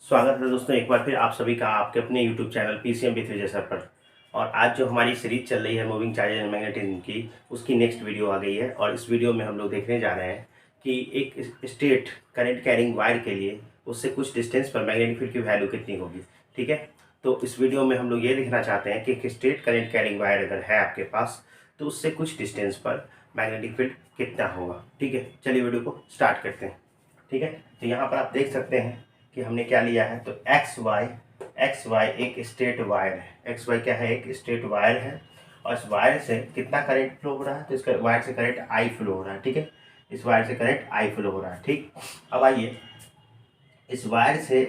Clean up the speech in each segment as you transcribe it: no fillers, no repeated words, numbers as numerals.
स्वागत है दोस्तों एक बार फिर आप सभी का आपके अपने YouTube channel PCM with Vijay sir पर। और आज जो हमारी सीरीज चल रही है मूविंग चार्जेस एंड मैग्नेटिज्म की, उसकी नेक्स्ट वीडियो आ गई है। और इस वीडियो में हम लोग देखने जा रहे हैं कि एक स्ट्रेट करंट कैरिंग वायर के लिए उससे कुछ डिस्टेंस पर मैग्नेटिक फील्ड की वैल्यू कितनी होगी। ठीक है, तो इस वीडियो में हम लोग ये देखना चाहते हैं कि एक स्ट्रेट करंट कैरिंग वायर अगर है आपके पास तो उससे कुछ डिस्टेंस पर मैग्नेटिक फील्ड कितना होगा। ठीक है, चलिए वीडियो को स्टार्ट करते हैं। ठीक है, तो यहाँ पर आप देख सकते हैं कि हमने क्या लिया है। तो एक्स वाई एक स्ट्रेट वायर है। एक्स वाई क्या है, एक स्ट्रेट वायर है। और इस वायर से कितना करंट फ्लो हो रहा है, तो इसका वायर से करंट आई फ्लो हो रहा है। ठीक है, इस वायर से करंट आई फ्लो हो रहा है। ठीक, अब आइए इस वायर से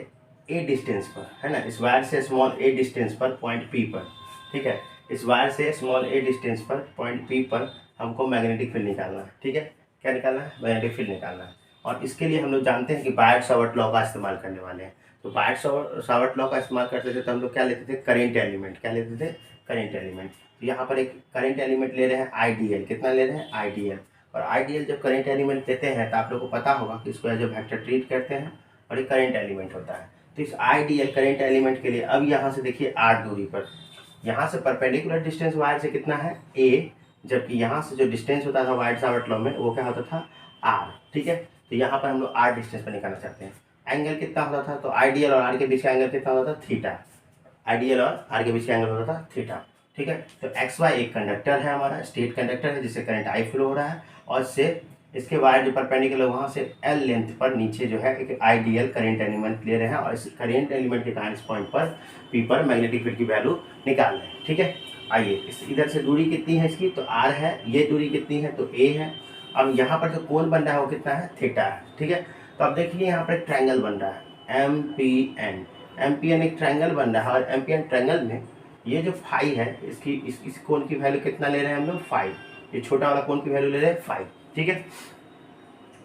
ए डिस्टेंस पर, है ना, इस वायर से स्मॉल ए डिस्टेंस पर पॉइंट पी पर, ठीक है, इस वायर से स्मॉल ए डिस्टेंस पर पॉइंट पी पर हमको मैग्नेटिक फील्ड निकालना है। ठीक है, क्या निकालना है, मैग्नेटिक फील्ड निकालना है। और इसके लिए हम लोग जानते हैं कि बायट सावर्ट लॉ का इस्तेमाल करने वाले हैं। तो बायट सावर्ट लॉ का इस्तेमाल करते थे तो हम लोग क्या लेते थे, करेंट एलिमेंट। क्या लेते थे, करेंट एलिमेंट। तो यहाँ पर एक करेंट एलिमेंट ले रहे हैं आईडीएल। कितना ले रहे हैं, आईडीएल। और आईडीएल जब करेंट एलिमेंट लेते हैं तो आप लोग को पता होगा कि इसको एज ए वेक्टर ट्रीट करते हैं और एक करेंट एलिमेंट होता है। तो इस आईडीएल करेंट एलिमेंट के लिए अब यहाँ से देखिए आर दूरी पर, यहाँ से परपेंडिकुलर डिस्टेंस वायर से कितना है, ए, जबकि यहाँ से जो डिस्टेंस होता था बायट सावर्ट लॉ में वो क्या होता था, आर। ठीक है, तो यहाँ पर हम लोग आर डिस्टेंस पर निकालना चाहते हैं। एंगल कितना होता था, तो आईडीएल और आर के बीच का एंगल कितना होता था, थीटा। आईडीएल और आर के बीच का एंगल होता था थीटा। ठीक है, तो एक्स वाई एक कंडक्टर है, हमारा स्ट्रेट कंडक्टर है जिससे करंट आई फ्लो हो रहा है। और इससे इसके वायर जो परपेंडिकुलर वहाँ से एल लेंथ पर नीचे जो है एक आईडीएल करंट एलिमेंट ले रहे हैं। और इस करंट एलिमेंट के कारण इस पॉइंट पर पी पर मैग्नेटिक फील्ड की वैल्यू निकाल रहे हैं। ठीक है, आइए इस इधर से दूरी कितनी है इसकी, तो आर है। ये दूरी कितनी है, तो ए है। अब यहाँ पर जो कोण बन रहा है वो कितना है, थीटा है। ठीक है, तो अब देखिए यहाँ पर एक ट्रायंगल बन रहा है M P N. M P N एक ट्रायंगल बन रहा है और एम पी एन ट्रायंगल में ये जो फाई है इसकी इस कोण की वैल्यू कितना ले रहे हैं हम लोग, फाइव। ये छोटा वाला कोण की वैल्यू ले रहे हैं फाइव। ठीक है,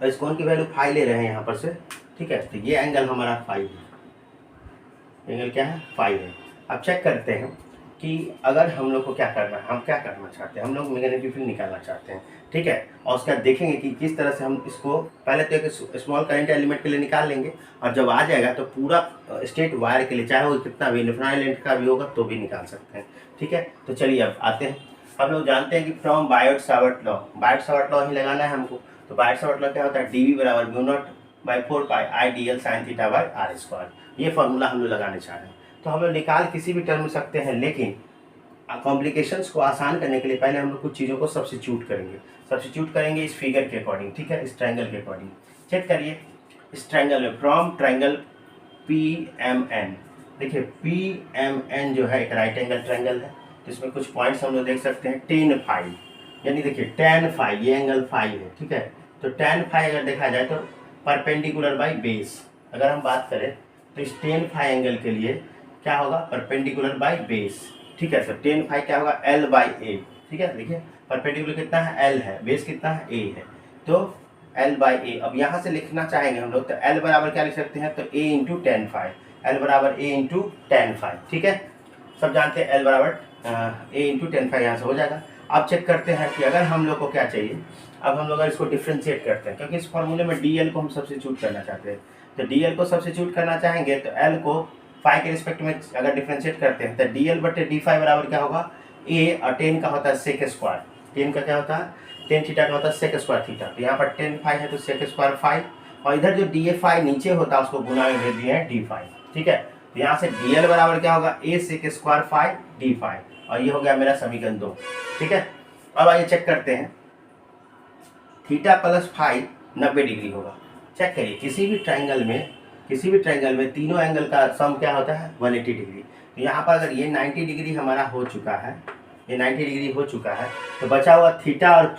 और इस कोण की वैल्यू फाइव ले रहे हैं यहाँ पर से। ठीक है, तो ये एंगल हमारा फाइव है। एंगल क्या है, फाइव है। अब चेक करते हैं कि अगर हम लोग को क्या करना है, हम क्या करना चाहते हैं, हम लोग मैग्नेटिक फील्ड निकालना चाहते हैं। ठीक है, और उसका देखेंगे कि किस तरह से हम इसको पहले तो एक स्मॉल करंट एलिमेंट के लिए निकाल लेंगे और जब आ जाएगा तो पूरा स्ट्रेट वायर के लिए चाहे वो कितना भी इनफिनाइट लेंथ का भी होगा तो भी निकाल सकते हैं। ठीक है, तो चलिए अब आते हैं। हम लोग जानते हैं कि from Biot Savart law, Biot Savart law ही लगाना है हमको। तो बायट सावर्ट लॉ क्या होता है, डीवी बराबर mu not by 4 pi I D L sine theta by R square. ये फॉर्मूला हम लोग लगाने चाह रहे हैं। तो हम लोग निकाल किसी भी टर्म में सकते हैं, लेकिन कॉम्प्लिकेशंस को आसान करने के लिए पहले हम लोग कुछ चीज़ों को सब्स्टिट्यूट करेंगे इस फिगर के अकॉर्डिंग। ठीक है, इस ट्रायंगल के अकॉर्डिंग। चेक करिए इस ट्रायंगल में from triangle P M N, देखिए पी एम एन जो है एक राइट एंगल ट्रायंगल है। तो इसमें कुछ पॉइंट्स हम लोग देख सकते हैं, टेन फाइव, यानी देखिए टेन फाइव, ये एंगल फाइव है। ठीक है, तो टेन फाइव अगर देखा जाए तो परपेंडिकुलर बाई बेस, अगर हम बात करें तो इस टेन फाइव एंगल के लिए क्या होगा, परपेंडिकुलर बाई बेस। ठीक है, तो टेन फाइव क्या होगा, एल बाई ए। ठीक है, देखिए परपेंडिकुलर कितना है, एल है, बेस कितना है, ए है, तो एल बाई ए। अब यहाँ से लिखना चाहेंगे हम लोग तो एल बराबर क्या लिख सकते हैं, तो ए इंटू टेन फाइव, एल बराबर ए इंटू टेन फाइव। ठीक है, सब जानते हैं एल बराबर ए इंटू टेन फाइव, यहाँ से हो जाएगा। अब चेक करते हैं कि अगर हम लोग को क्या चाहिए, अब हम लोग अगर इसको डिफ्रेंशिएट करते हैं, क्योंकि इस फॉर्मूले में डी एल को हम सब्स्टिट्यूट करना चाहते हैं। तो डी एल को सब्स्टिट्यूट करना चाहेंगे तो एल को फाइव के रिस्पेक्ट में अगर डिफ्रेंशिएट करते हैं तो डी एल बटे डी फाइव बराबर क्या होगा, ए, और टेन का होता है सेक स्क्वायर। टेन का क्या होता है, टेन थीटा का होता है सेक स्क्वायर थीटा। तो यहाँ पर टेन फाइव है तो सेक स्क्वायर फाइव, और इधर जो डी ए फाइव नीचे होता है उसको गुना में भेज दिए हैं डी फाइव। ठीक है, तो यहाँ से डी एल बराबर क्या होगा, a sec square phi d phi, और ये हो गया मेरा समीकरण 2। ठीक है, अब आइए चेक करते हैं, थीटा प्लस फाइव 90 डिग्री होगा। चेक करिए किसी भी ट्रायंगल में तीनों एंगल का सम क्या होता है, 180 डिग्री। तो यहाँ पर अगर ये 90 डिग्री हमारा हो चुका है, ये 90 डिग्री हो चुका है, तो बचा हुआ थीटा और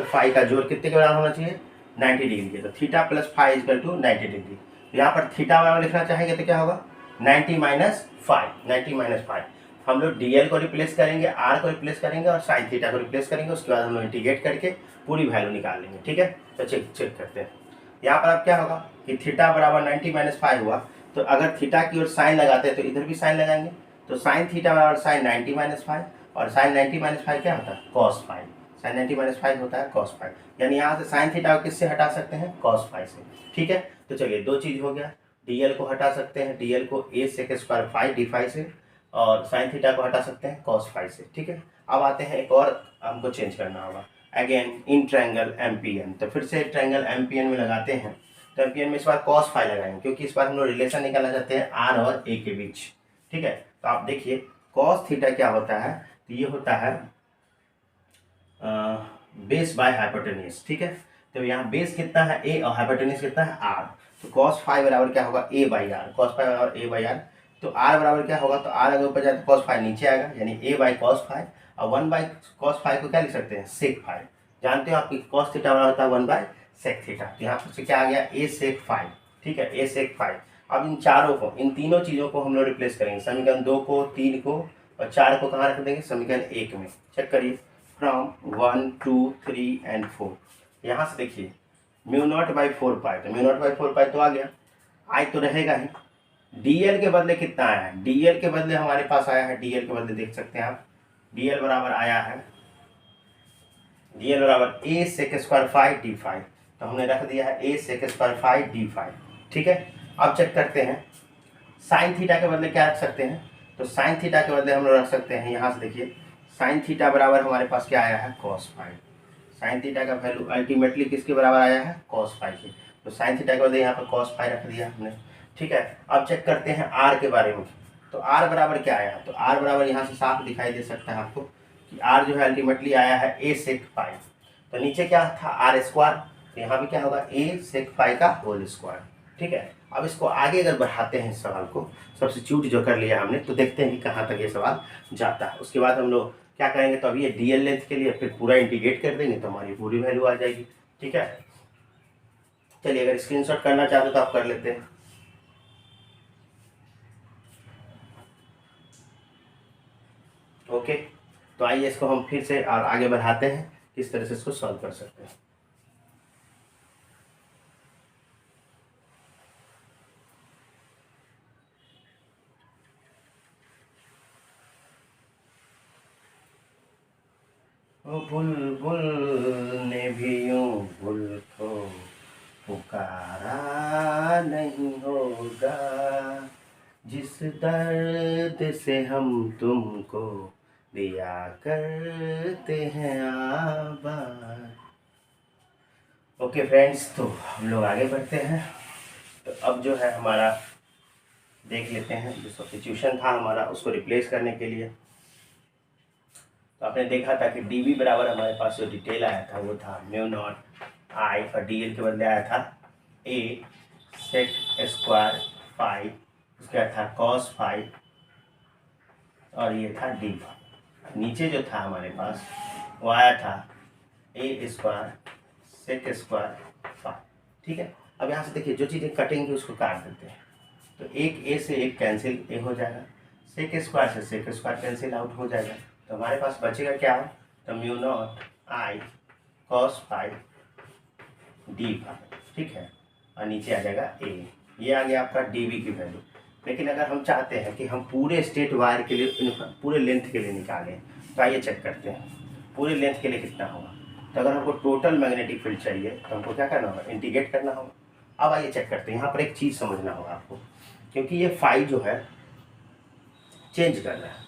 फाइव का जोड़ कितने के बराबर होना चाहिए, 90 डिग्री के। तो theta plus five equal to 90 degree. तो यहाँ पर थीटा बराबर लिखना चाहेंगे तो क्या होगा, 90 माइनस फाइव। हम लोग डी एल को रिप्लेस करेंगे, आर को रिप्लेस करेंगे और साइन थीटा को रिप्लेस करेंगे। उसके बाद हम लोग इंटीग्रेट करके पूरी वैल्यू निकाल लेंगे। ठीक है, तो चेक करते हैं। यहाँ पर अब क्या होगा कि थीटा बराबर 90 माइनस फाइव हुआ, तो अगर थीटा की ओर साइन लगाते हैं तो इधर भी साइन लगाएंगे। तो साइन थीटा बराबर साइन 90 माइनस फाइव, और साइन 90 माइनस फाइव क्या होता है, cos five. Sine 90 minus five होता है कॉस फाइव, यानी यहाँ से साइन थीटा को किससे हटा सकते हैं, कॉस फाइव से। ठीक है, तो चलिए दो चीज़ हो गया। डीएल को हटा सकते हैं, डीएल को a sec square phi d phi से, और साइन थीटा को हटा सकते हैं कॉस फाई से। ठीक है, अब आते हैं एक और हमको चेंज करना होगा, अगेन इन ट्रायंगल एमपीएन। तो फिर से ट्रायंगल एमपीएन में लगाते हैं, तो एमपीएन में इस बार कॉस फाई लगाएंगे, क्योंकि इस बार हम लोग रिलेशन निकालना चाहते हैं आर और ए के बीच। ठीक है, तो आप देखिए कॉस थीटा क्या होता है, तो ये होता है बेस बाय हाइपोटेन्यूज। ठीक है, तो यहाँ बेस कितना है ए और हाइपोटेन्यूज कितना है आर, तो कॉस फाई बराबर क्या होगा ए बाई आर, कॉस फाई बराबर ए बाई आर। तो आर बराबर क्या होगा, तो आर अगर ऊपर जाए तो कॉस फाई नीचे आएगा, यानी ए बाई कॉस फाई, और 1 बाई कॉस फाई को क्या लिख सकते हैं सेक फाई। जानते हो आपकी कॉस थीटा बराबर होता है 1 बाई सेक थीटा, तो यहाँ पर से क्या आ गया ए सेक फाई। ठीक है, ए सेक फाई। अब इन चारों को, इन तीनों चीज़ों को हम लोग रिप्लेस करेंगे, समीकरण 2 को, 3 को और 4 को कहाँ रख देंगे, समीकरण 1 में। चेक करिए, फ्रॉम 1 2 3 एंड 4। यहाँ से देखिए म्यू नॉट बाई 4 पाई, तो म्यू नॉट बाई 4 पाई तो आ गया, आई तो रहेगा ही। डीएल के बदले कितना आया है, डीएल के बदले हमारे पास आया है, डीएल के बदले देख सकते हैं आप, डीएल बराबर आया है, डीएल बराबर a sec square phi d phi, तो हमने रख दिया है a sec square phi d phi. ठीक है, अब चेक करते हैं साइन थीटा के बदले क्या रख सकते हैं, तो साइन थीटा के बदले हम लोग रख सकते हैं, यहाँ से देखिए साइन थीटा बराबर हमारे पास क्या आया है कॉस फाई। साइन थीटा का वैल्यू अल्टीमेटली किसके बराबर आया है कॉस फाई के, तो साइन थीटा के बदले यहाँ पर कॉस फाई रख दिया हमने। ठीक है, अब चेक करते हैं आर के बारे में, तो आर बराबर क्या आया, तो आर बराबर यहाँ से साफ दिखाई दे सकता है आपको कि आर जो है अल्टीमेटली आया है ए सेक फाई। तो नीचे क्या था आर स्क्वायर, तो यहाँ भी क्या होगा ए सेक फाई का होल स्क्वायर। ठीक है, अब इसको आगे अगर बढ़ाते हैं इस सवाल को, सब्स्टिट्यूट जो कर लिया हमने, तो देखते हैं कि कहाँ तक ये सवाल जाता है। उसके बाद हम लोग क्या करेंगे, तो अभी ये डीएल लेंथ के लिए फिर पूरा इंटीग्रेट कर देंगे, तो हमारी पूरी वैल्यू आ जाएगी। ठीक है, चलिए अगर स्क्रीनशॉट करना चाहते हो तो आप कर लेते हैं। ओके, तो आइए इसको हम फिर से और आगे बढ़ाते हैं, किस तरह से इसको सॉल्व कर सकते हैं। ओ बुलबुल ने भी यूं बुल को पुकारा नहीं होगा, जिस दर्द से हम तुमको दिया करते हैं आबाद। ओके फ्रेंड्स, तो हम लोग आगे बढ़ते हैं। तो अब जो है हमारा देख लेते हैं, जो सब्स्टिट्यूशन था हमारा उसको रिप्लेस करने के लिए। तो आपने देखा था कि डी बराबर हमारे पास जो डिटेल आया था वो था म्यू नॉट आई, और डी एल के बदले आया था ए सेक स्क्वायर फाई, उसके बाद था कॉस फाई, और ये था डी फाई। नीचे जो था हमारे पास वो आया था ए स्क्वायर सेक स्क्वायर फाई। ठीक है, अब यहाँ से देखिए जो चीज़ें कटेंगी उसको काट देते हैं, तो एक ए से एक कैंसिल ए हो जाएगा, सेक स्क्वायर से सेक स्क्वायर कैंसिल आउट हो जाएगा, तो हमारे पास बचेगा क्या, तो mu not I cos phi d phi. ठीक है, और नीचे आ जाएगा ए, ये आ गया आपका डी की वैल्यू। लेकिन अगर हम चाहते हैं कि हम पूरे स्ट्रेट वायर के लिए पूरे लेंथ के लिए निकालें, तो आइए चेक करते हैं पूरे लेंथ के लिए कितना होगा। तो अगर हमको टोटल मैग्नेटिक फील्ड चाहिए तो हमको क्या करना होगा, इंटीग्रेट करना होगा। अब आइए चेक करते हैं, यहाँ पर एक चीज़ समझना होगा आपको, क्योंकि ये फाई जो है चेंज कर रहा है।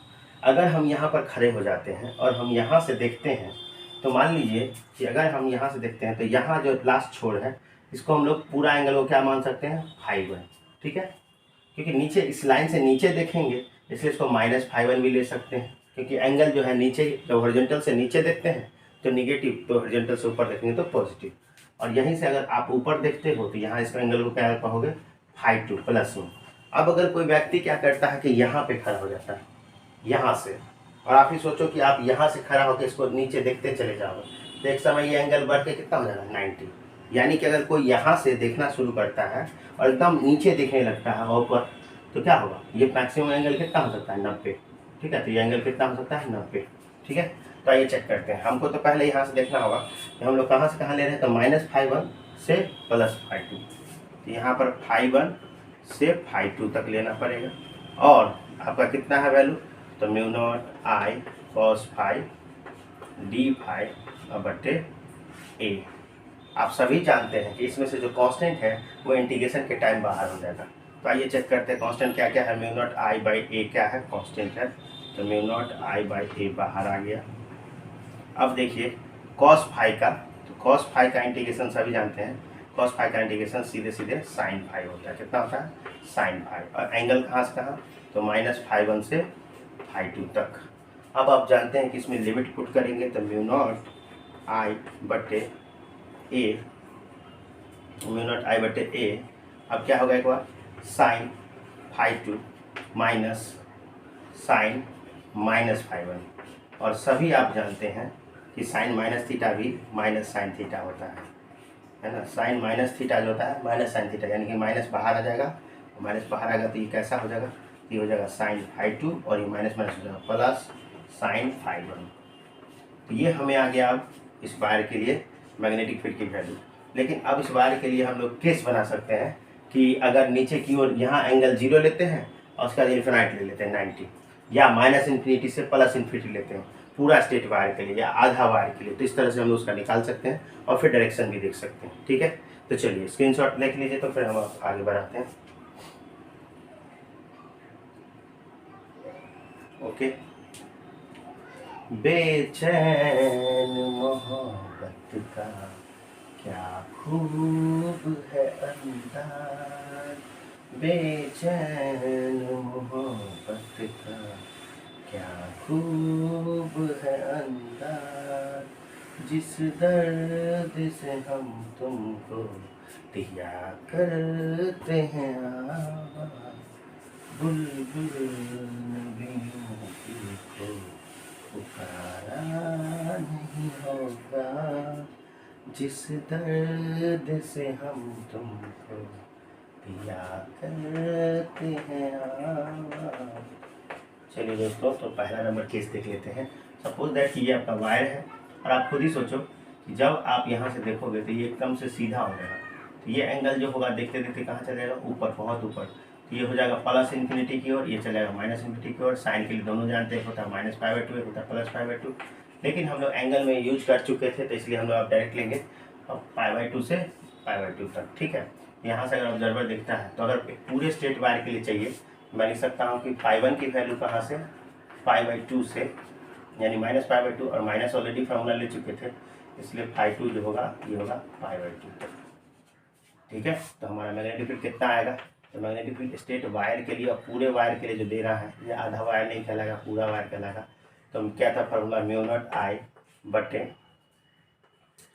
अगर हम यहाँ पर खड़े हो जाते हैं और हम यहाँ से देखते हैं, तो मान लीजिए कि अगर हम यहाँ से देखते हैं तो यहाँ जो लास्ट छोर है इसको हम लोग पूरा एंगल को क्या मान सकते हैं फाई 1। ठीक है, क्योंकि नीचे इस लाइन से नीचे देखेंगे इसलिए इसको -φ1 भी ले सकते हैं, क्योंकि एंगल जो है नीचे, जब हॉरिजॉन्टल से नीचे देखते हैं तो निगेटिव, तो हॉरिजॉन्टल से ऊपर देखेंगे तो पॉजिटिव, और यहीं से अगर आप ऊपर देखते हो तो यहाँ इस एंगल को क्या कहोगे φ2 प्लस में। अब अगर कोई व्यक्ति क्या करता है कि यहाँ पे खड़ा हो जाता है यहाँ से, और आप ही सोचो कि आप यहाँ से खड़ा होकर इसको नीचे देखते चले जाओगे, तो एक समय ये एंगल बढ़ के कितना हो जाएगा 90। यानी कि अगर कोई यहाँ से देखना शुरू करता है और एकदम नीचे दिखने लगता है ऊपर, तो क्या होगा, ये मैक्सिमम एंगल कितना हो सकता है 90। ठीक है, तो ये एंगल कितना हो सकता है 90। ठीक है, तो आइए चेक करते हैं। हमको तो पहले यहाँ से देखना होगा कि हम लोग कहाँ से कहाँ ले रहे हैं, तो -φ1 से +φ2, तो यहाँ पर φ1 से φ2 तक लेना पड़ेगा, और आपका कितना है वैल्यू, तो mu not I cos phi d phi बटे ए। आप सभी जानते हैं कि इसमें से जो कांस्टेंट है वो इंटीग्रेशन के टाइम बाहर हो जाएगा, तो आइए चेक करते हैं कांस्टेंट क्या क्या है। म्यू नॉट आई बाई ए क्या है, कांस्टेंट है, तो म्यू नॉट आई बाई ए बाहर आ गया। अब देखिए कॉस फाई का, तो कॉस फाई का इंटीग्रेशन सभी जानते हैं, कॉस फाई का इंटीग्रेशन सीधे सीधे साइन फाई होता है। कितना होता है, साइन फाई। और एंगल कहाँ से कहाँ, तो -φ1 से φ2 तक। अब आप जानते हैं कि इसमें लिमिट पुट करेंगे तो म्यू नॉट आई बटे ए, म्यू नॉट आई बटे ए, अब क्या होगा एक बार, साइन φ2 माइनस साइन -φ1। और सभी आप जानते हैं कि साइन माइनस थीटा भी माइनस साइन थीटा होता है ना। साइन माइनस थीटा जो होता है माइनस साइन थीटा, यानी कि माइनस बाहर आ जाएगा, माइनस बाहर आएगा तो ये कैसा हो जाएगा, ये हो जाएगा साइन φ2 और ये माइनस माइनस हो जाएगा प्लस साइन φ1। तो ये हमें आ गया अब इस वायर के लिए मैग्नेटिक फील्ड की वैल्यू। लेकिन अब इस वायर के लिए हम लोग केस बना सकते हैं कि अगर नीचे की ओर यहाँ एंगल 0 लेते हैं और उसका इन्फिनाइट ले लेते हैं 90, या -∞ से +∞ लेते हैं पूरा स्ट्रेट वायर के लिए या आधा वायर के लिए, तो इस तरह से हम लोग उसका निकाल सकते हैं और फिर डायरेक्शन भी देख सकते हैं। ठीक है, तो चलिए स्क्रीनशॉट देख लीजिए, तो फिर हम आगे बढ़ाते हैं। ओके, बेचैन मोहब्बत का क्या खूब है अंदाज, बेचैन मोहब्बत का क्या खूब है अंदाज, जिस दर्द से हम तुमको दिया करते हैं आवाज़, बुलबुल नबियों को पुकारा नहीं होगा, जिस दर्द से हम तुमको दिया करते हैं आवाज़। चलिए दोस्तों, तो पहला नंबर केस देख लेते हैं। सपोज दैट कि ये आपका वायर है और आप खुद ही सोचो कि जब आप यहाँ से देखोगे तो ये एकदम से सीधा हो जाएगा, तो ये एंगल जो होगा देखते देखते कहाँ चले जाएगा, ऊपर, बहुत ऊपर। तो ये हो जाएगा +∞ की ओर, ये चलेगा -∞ की ओर। साइन के लिए दोनों जानते हैं, होता है -π/2, एक होता है +π/2। लेकिन हम लोग एंगल में यूज कर चुके थे तो इसलिए हम लोग आप डायरेक्ट लेंगे अब π/2 से π/2 तक। ठीक है, यहाँ से अगर ऑब्जर्वर दिखता है तो अगर पूरे स्ट्रेट वायर के लिए चाहिए, मैं लिख सकता हूँ कि π1 की वैल्यू कहाँ से, π/2 से, यानी -π/2, और माइनस ऑलरेडी फॉर्मूला ले चुके थे, इसलिए φ2 जो होगा ये होगा π/2 तक। ठीक है, तो हमारा मैग्नेटिक फील्ड कितना आएगा, तो मैग्नेटिक फील्ड स्ट्रेट वायर के लिए और पूरे वायर के लिए जो दे रहा है, ये आधा वायर नहीं कहलाएगा, पूरा वायर कहलाएगा। तो क्या था फॉर्मूला, म्यू नॉट आई बटे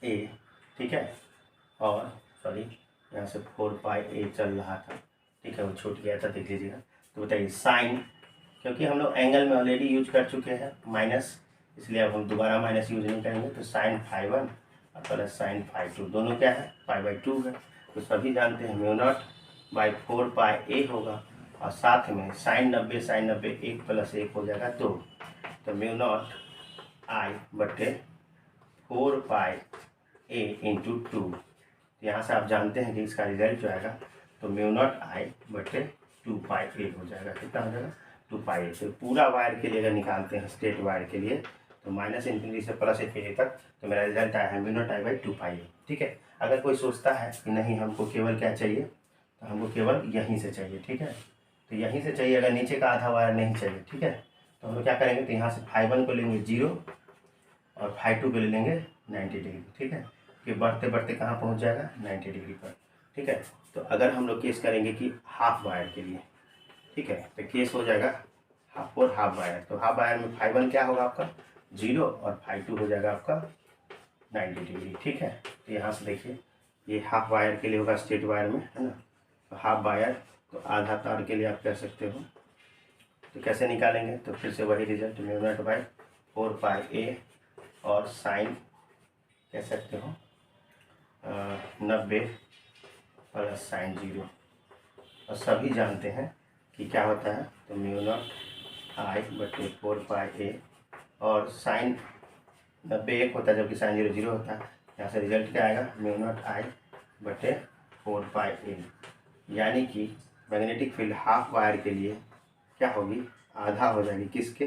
ए। ठीक है, और सॉरी यहाँ से 4πa चल रहा था, ठीक है, वो छूट गया था, देख लीजिएगा। तो बताइए साइन, क्योंकि हम लोग एंगल में ऑलरेडी यूज कर चुके हैं माइनस, इसलिए अब हम दोबारा माइनस यूज नहीं करेंगे। तो साइन φ1 और प्लस साइन φ2 दोनों क्या है, π/2 है। तो सभी जानते हैं म्यू नॉट बाई 4πa होगा, और साथ में साइन 90 साइन 90 1 + 1 हो जाएगा 2। तो म्यू नॉट आई बटे 4πa × 2। यहाँ से आप जानते हैं कि इसका रिजल्ट जो आएगा तो म्यू नॉट आई बटे 2πa हो जाएगा। कितना हो जाएगा, 2πa। तो पूरा वायर के लिए अगर निकालते हैं स्ट्रेट वायर के लिए तो -∞ से +∞ तक, तो मेरा रिजल्ट आया है mu not I by 2πa। ठीक है, अगर कोई सोचता है कि नहीं हमको केवल क्या चाहिए, तो हमको केवल यहीं से चाहिए। ठीक है, तो यहीं से चाहिए, अगर नीचे का आधा वायर नहीं चाहिए। ठीक है, तो हम लोग क्या करेंगे, तो यहाँ से φ1 को लेंगे 0 और φ2 को ले लेंगे 90 डिग्री। ठीक है, कि बढ़ते बढ़ते कहाँ पहुँच जाएगा, 90 डिग्री पर। ठीक है, तो अगर हम लोग केस करेंगे कि हाफ वायर के लिए, ठीक है, तो केस हो जाएगा हाफ और हाफ वायर। तो हाफ वायर में φ1 क्या होगा आपका 0 और φ2 हो जाएगा आपका 90 डिग्री। ठीक है, तो यहाँ से देखिए ये हाफ वायर के लिए होगा स्ट्रेट वायर में, है ना। तो हाफ वायर, तो आधा तार के लिए आप कह सकते हो। तो कैसे निकालेंगे, तो फिर से वही result, mu not by 4πa और साइन कह सकते हो 90 प्लस साइन 0। और सभी जानते हैं कि क्या होता है, तो म्यू नॉट आई बटे 4πa और साइन 90 1 होता है, जबकि साइन 0 0 होता है। यहाँ से रिजल्ट क्या आएगा, म्यू नॉट आई बटे 4πa, यानी कि मैग्नेटिक फील्ड हाफ वायर के लिए क्या होगी, आधा हो जाएगी किसके,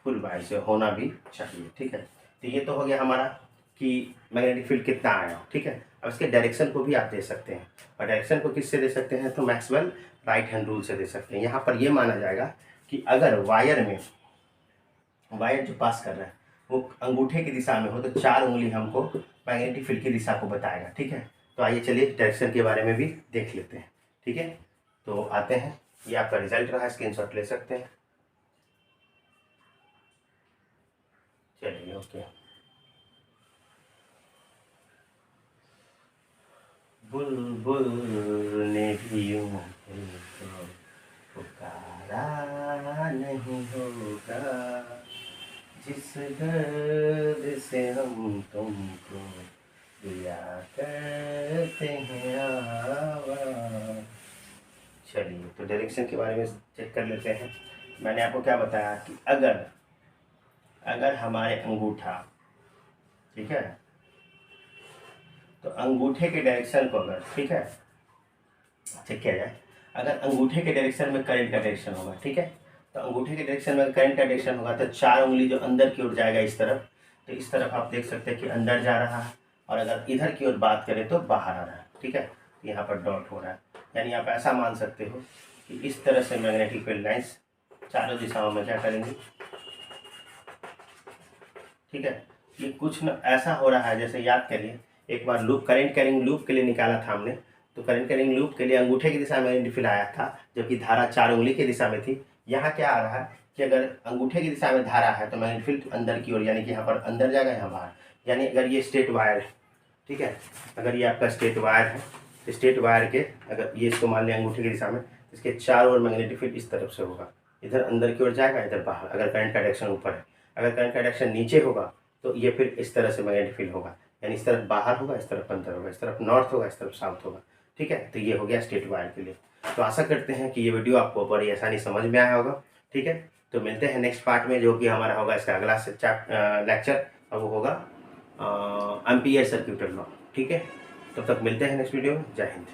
फुल वायर से होना भी चाहिए। ठीक है, तो ये तो हो गया हमारा कि मैग्नेटिक फील्ड कितना आया। ठीक है, अब इसके डायरेक्शन को भी आप दे सकते हैं, और डायरेक्शन को किससे दे सकते हैं, तो मैक्सवेल राइट हैंड रूल से दे सकते हैं। यहाँ पर ये माना जाएगा कि अगर वायर जो पास कर रहा है वो अंगूठे की दिशा में हो तो 4 उंगली हमको मैग्नेटिक फील्ड की दिशा को बताएगा। ठीक है, तो आइए चलिए डायरेक्शन के बारे में भी देख लेते हैं। ठीक है, तो आते हैं, ये आपका रिजल्ट रहा, स्क्रीनशॉट ले सकते हैं। चलिए ओके। बुलबुल ने भी यूं पुकारा नहीं होगा, जिस दर्द से हम तुमको दिया करते हैं आवाज़। चलिए, तो डायरेक्शन के बारे में चेक कर लेते हैं। मैंने आपको क्या बताया कि अगर हमारे अंगूठा, ठीक है, तो अंगूठे के डायरेक्शन को अगर, ठीक है, चेक किया जाए, अगर अंगूठे के डायरेक्शन में करंट का डायरेक्शन होगा, ठीक है, तो अंगूठे के डायरेक्शन में करंट का डायरेक्शन होगा तो 4 उंगली जो अंदर की ओर जाएगा इस तरफ, तो इस तरफ आप देख सकते हैं कि अंदर जा रहा है, और अगर इधर की ओर बात करें तो बाहर आ रहा है। ठीक है, यहाँ पर डॉट हो रहा है, यानी आप ऐसा मान सकते हो कि इस तरह से मैग्नेटिक फील्ड लाइंस चारों दिशाओं में क्या करेंगी। ठीक है, ये कुछ न ऐसा हो रहा है, जैसे याद करिए एक बार करंट कैरिंग लूप के लिए निकाला था हमने, तो करंट कैरिंग लूप के लिए अंगूठे की दिशा में मैग्नेटिक फील्ड आया था, जबकि धारा 4 उंगली की दिशा में थी। यहाँ क्या आ रहा है कि अगर अंगूठे की दिशा में धारा है तो मैग्नेटिक फील्ड अंदर की ओर, यानी कि यहाँ पर अंदर जाएगा, यहाँ बाहर। यानी अगर ये स्ट्रेट वायर है, ठीक है, अगर ये आपका स्ट्रेट वायर है, तो स्ट्रेट वायर के अगर ये इसको मान लिया अंगूठे की दिशा में, इसके चारों ओर मैग्नेटिक फील्ड इस तरफ से होगा, इधर अंदर की ओर जाएगा, इधर बाहर। अगर करंट का डायरेक्शन ऊपर है, अगर करंट का डायरेक्शन नीचे होगा तो ये फिर इस तरह से मैग्नेटिक फील्ड होगा, यानी इस तरफ बाहर होगा, इस तरफ अंदर होगा, इस तरफ नॉर्थ होगा, इस तरफ साउथ होगा। ठीक है, तो ये हो गया स्ट्रेट वायर के लिए। तो आशा करते हैं कि ये वीडियो आपको बड़ी आसानी समझ में आया होगा। ठीक है, तो मिलते हैं नेक्स्ट पार्ट में, जो कि हमारा होगा इसका अगला लेक्चर, और वो होगा एम्पीयर सर्क्यूटल लॉ। ठीक है, तब तक मिलते हैं नेक्स्ट वीडियो में। जय हिंद।